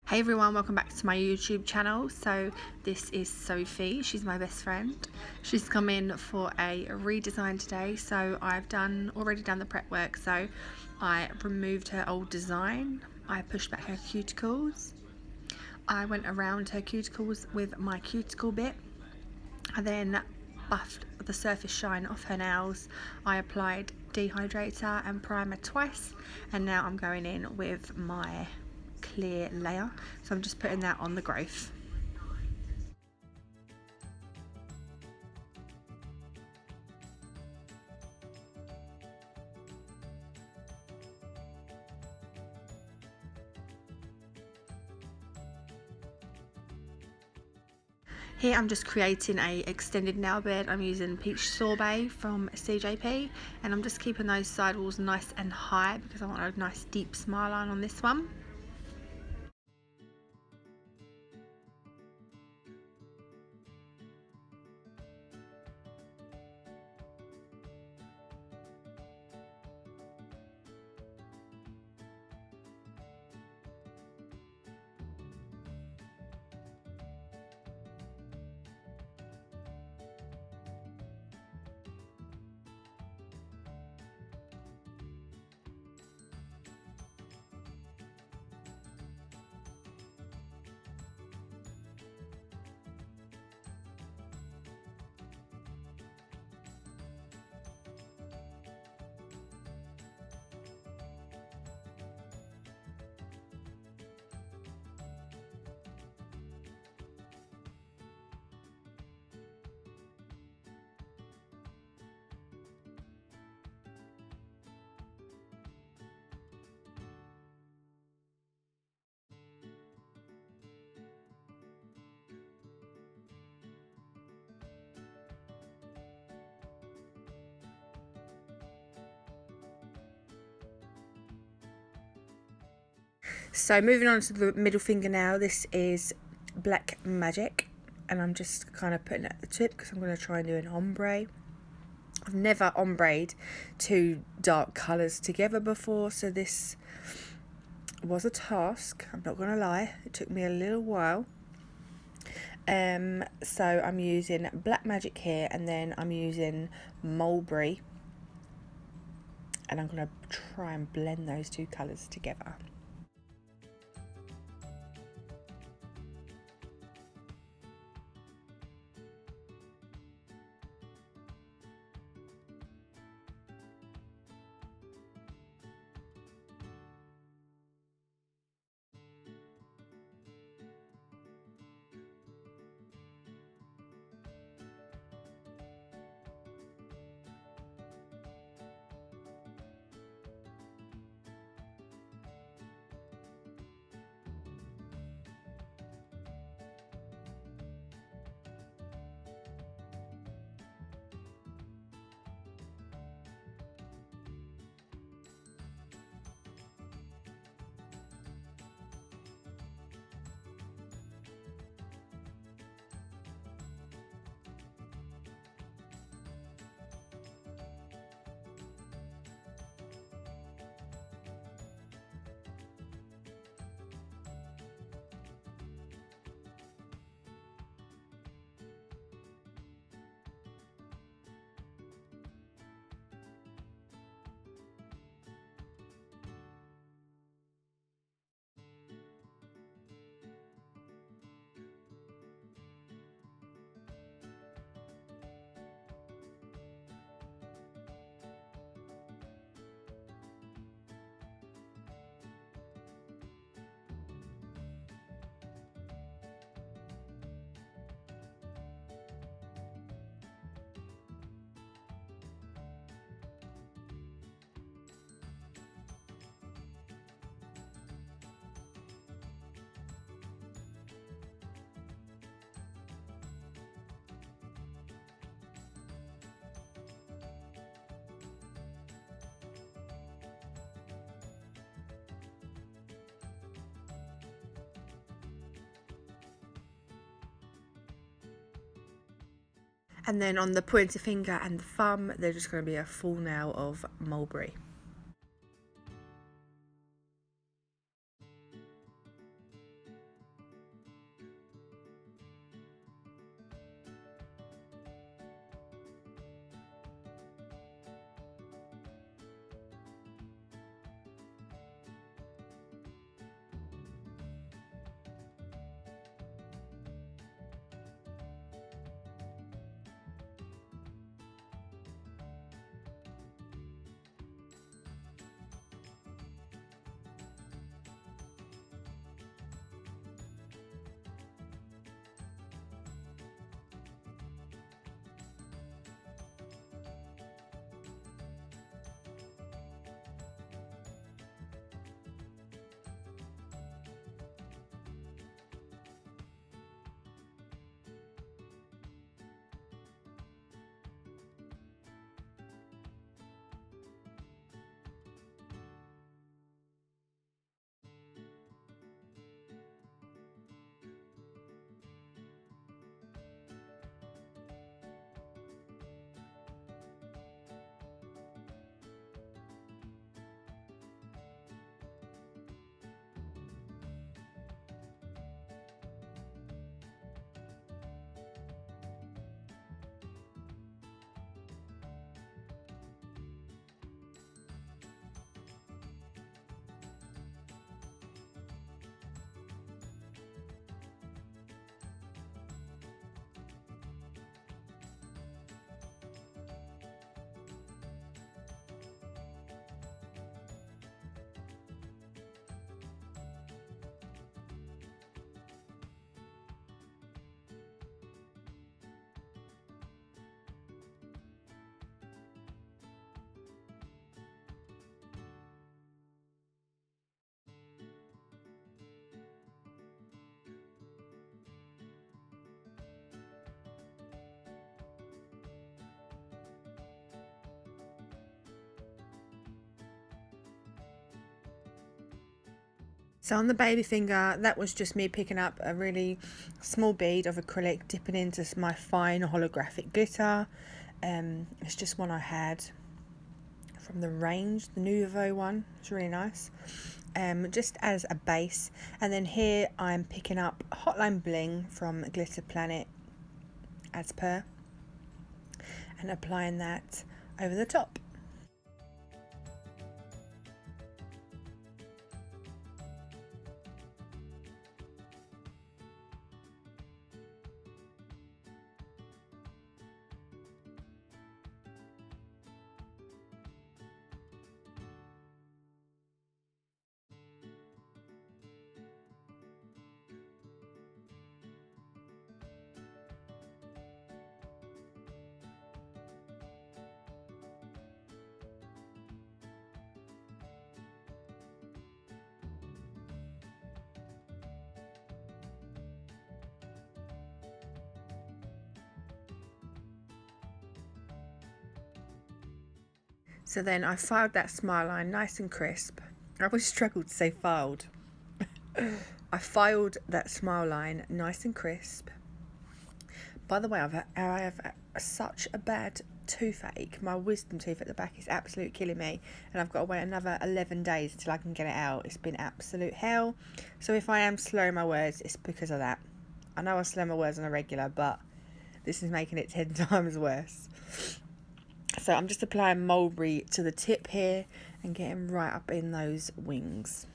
Hey everyone, welcome back to my YouTube channel. So this is Sophie, she's my best friend. She's come in for a redesign today, so I've already done the prep work. So I removed her old design, I pushed back her cuticles, I went around her cuticles with my cuticle bit, I then buffed the surface shine off her nails, I applied dehydrator and primer twice, and now I'm going in with my clear layer, so I'm just putting that on the growth. Here I'm just creating a extended nail bed. I'm using Peach Sorbet from CJP, and I'm just keeping those sidewalls nice and high because I want a nice deep smile line on this one. So moving on to the middle finger now, this is Black Magic, and I'm just kind of putting it at the tip because I'm going to try and do an ombre. I've never ombreed two dark colours together before, so this was a task, I'm not going to lie, it took me a little while. So I'm using Black Magic here, and then I'm using mulberry, and I'm going to try and blend those two colours together. And then on the pointer finger and the thumb, they're just going to be a full nail of mulberry. So on the baby finger, that was just me picking up a really small bead of acrylic, dipping into my fine holographic glitter. It's just one I had from the range, the Nouveau one. It's really nice. Just as a base. And then here I'm picking up Hotline Bling from Glitter Planet as per, and applying that over the top. So then I filed that smile line nice and crisp. I always struggled to say filed. I filed that smile line nice and crisp. By the way, I have such a bad toothache. My wisdom tooth at the back is absolutely killing me, and I've got to wait another 11 days until I can get it out. It's been absolute hell. So if I am slurring my words, it's because of that. I know I slur my words on a regular, but this is making it 10 times worse. So I'm just applying mulberry to the tip here and getting right up in those wings.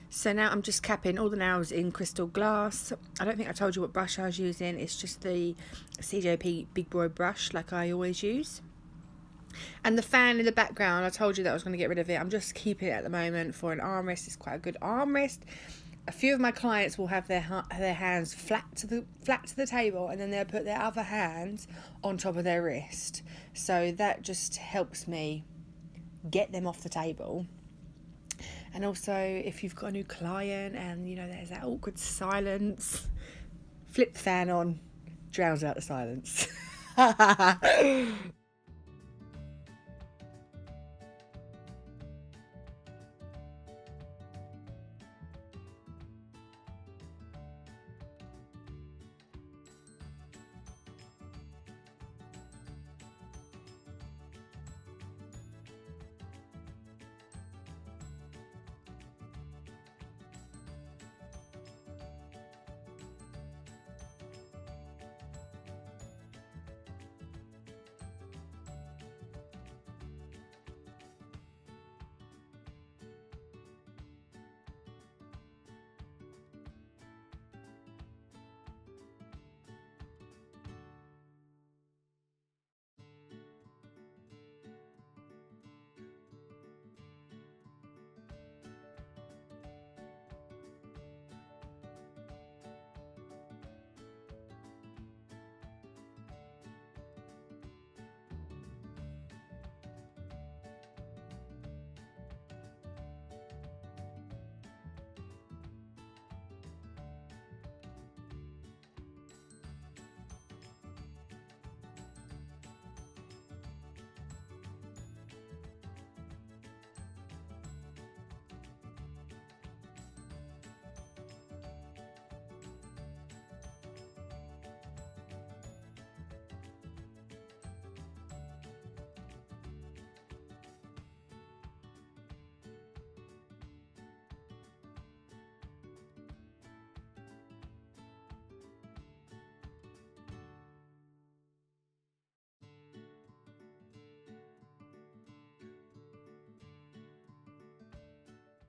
So now I'm just capping all the nails in crystal glass. I don't think I told you what brush I was using. It's just the CJP Big Boy brush like I always use. And the fan in the background, I told you that I was going to get rid of it. I'm just keeping it at the moment for an armrest. It's quite a good armrest. A few of my clients will have their hands flat to the table, and then they'll put their other hands on top of their wrist. So that just helps me get them off the table. And also, if you've got a new client and, you know, there's that awkward silence, flip the fan on, drowns out the silence.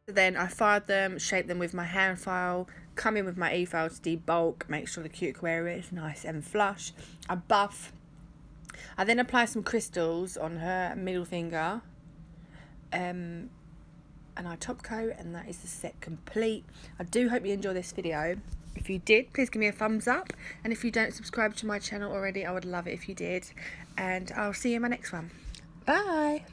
Then I filed them, shaped them with my hand file, come in with my Efile to debulk, make sure the cuticle area is nice and flush. I buff I then apply some crystals on her middle finger, and I top coat, and that is the set complete. I do hope you enjoy this video. If you did, please give me a thumbs up, and if you don't subscribe to my channel already, I would love it if you did, and I'll see you in my next one. Bye.